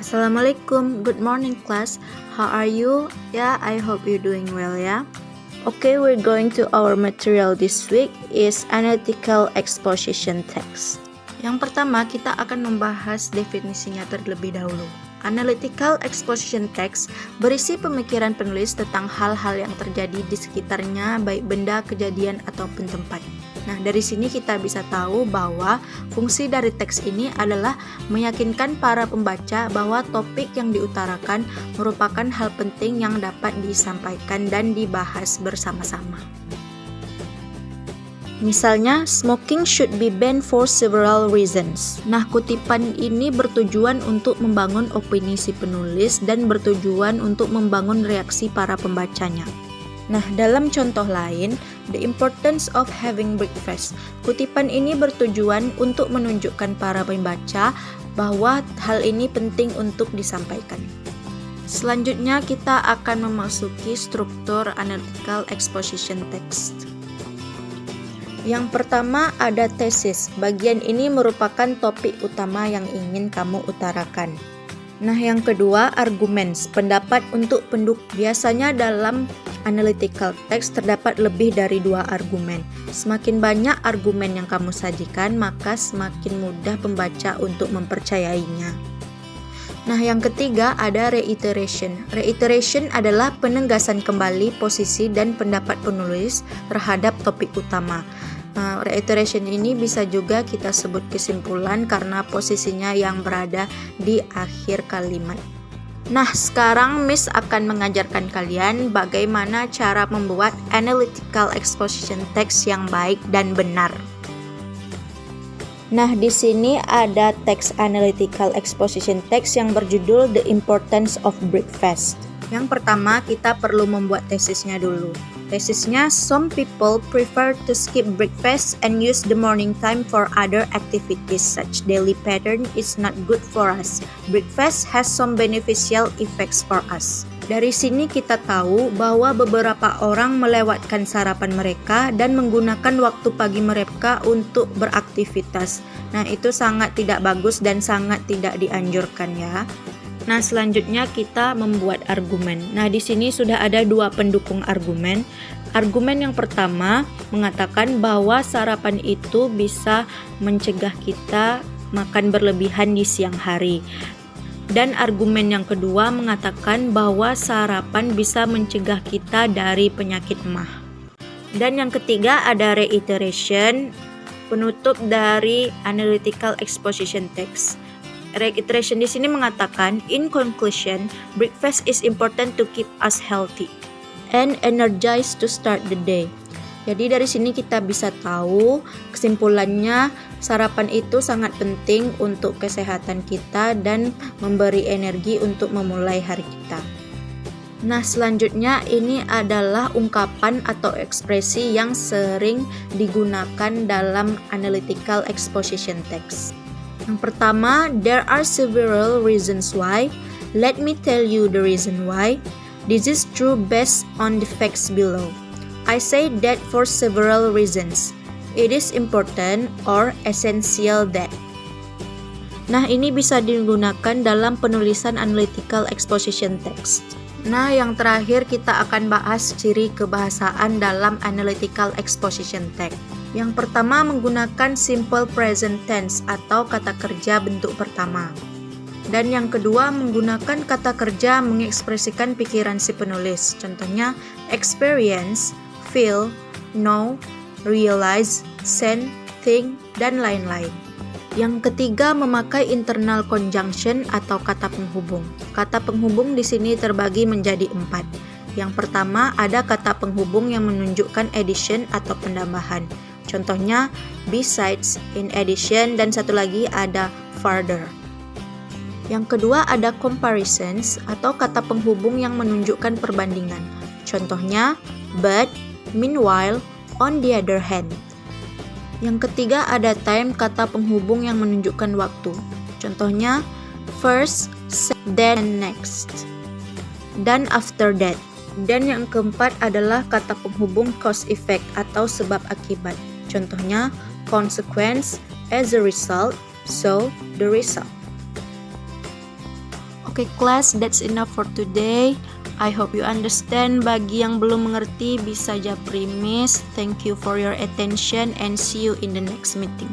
Assalamualaikum, good morning class. How are you? Yeah, I hope you're doing well ya. Okay, we're going to our material this week is analytical exposition text. Yang pertama, kita akan membahas definisinya terlebih dahulu. Analytical exposition text berisi pemikiran penulis tentang hal-hal yang terjadi di sekitarnya, baik benda, kejadian, ataupun tempat. Nah, dari sini kita bisa tahu bahwa fungsi dari teks ini adalah meyakinkan para pembaca bahwa topik yang diutarakan merupakan hal penting yang dapat disampaikan dan dibahas bersama-sama. Misalnya, smoking should be banned for several reasons. Nah, kutipan ini bertujuan untuk membangun opini si penulis dan bertujuan untuk membangun reaksi para pembacanya. Nah, dalam contoh lain, the importance of having breakfast. Kutipan ini bertujuan untuk menunjukkan para pembaca bahwa hal ini penting untuk disampaikan. Selanjutnya, kita akan memasuki struktur analytical exposition text. Yang pertama ada tesis. Bagian ini merupakan topik utama yang ingin kamu utarakan. Nah, yang kedua arguments, pendapat untuk pendukung. Biasanya dalam analytical text terdapat lebih dari 2 argumen. Semakin banyak argumen yang kamu sajikan, maka semakin mudah pembaca untuk mempercayainya. Nah, yang ketiga ada reiteration. Reiteration adalah penegasan kembali posisi dan pendapat penulis terhadap topik utama. Reiteration ini bisa juga kita sebut kesimpulan karena posisinya yang berada di akhir kalimat. Nah, sekarang Miss akan mengajarkan kalian bagaimana cara membuat analytical exposition text yang baik dan benar. Nah, di sini ada teks analytical exposition text yang berjudul The Importance of Breakfast. Yang pertama, kita perlu membuat tesisnya dulu. Tesisnya, some people prefer to skip breakfast and use the morning time for other activities. Such daily pattern is not good for us. Breakfast has some beneficial effects for us. Dari sini kita tahu bahwa beberapa orang melewatkan sarapan mereka dan menggunakan waktu pagi mereka untuk beraktivitas. Nah, itu sangat tidak bagus dan sangat tidak dianjurkan ya. Nah, selanjutnya kita membuat argumen. Nah, di sini sudah ada 2 pendukung argumen. Argumen yang pertama mengatakan bahwa sarapan itu bisa mencegah kita makan berlebihan di siang hari. Dan argumen yang kedua mengatakan bahwa sarapan bisa mencegah kita dari penyakit emah. Dan yang ketiga ada reiteration, penutup dari analytical exposition text. Reiteration di sini mengatakan, in conclusion, breakfast is important to keep us healthy and energized to start the day. Jadi dari sini kita bisa tahu kesimpulannya sarapan itu sangat penting untuk kesehatan kita dan memberi energi untuk memulai hari kita. Nah, selanjutnya ini adalah ungkapan atau ekspresi yang sering digunakan dalam analytical exposition text. Yang pertama, there are several reasons why. Let me tell you the reason why. This is true based on the facts below. I say that for several reasons. It is important or essential that. Nah, ini bisa digunakan dalam penulisan analytical exposition text. Nah, yang terakhir kita akan bahas ciri kebahasaan dalam analytical exposition text. Yang pertama menggunakan simple present tense atau kata kerja bentuk pertama. Dan yang kedua menggunakan kata kerja mengekspresikan pikiran si penulis. Contohnya experience, feel, know, realize, sense, think, dan lain-lain. Yang ketiga memakai internal conjunction atau kata penghubung. Kata penghubung di sini terbagi menjadi 4. Yang pertama ada kata penghubung yang menunjukkan addition atau penambahan. Contohnya besides, in addition, dan satu lagi ada further. Yang kedua ada comparisons atau kata penghubung yang menunjukkan perbandingan. Contohnya but, meanwhile, on the other hand. Yang ketiga ada time, kata penghubung yang menunjukkan waktu. Contohnya first, then, next, dan after that. Dan yang keempat adalah kata penghubung cause effect atau sebab akibat. Contohnya consequence, as a result, so the result. Oke class, that's enough for today. I hope you understand. Bagi yang belum mengerti bisa japri miss. Thank you for your attention and see you in the next meeting.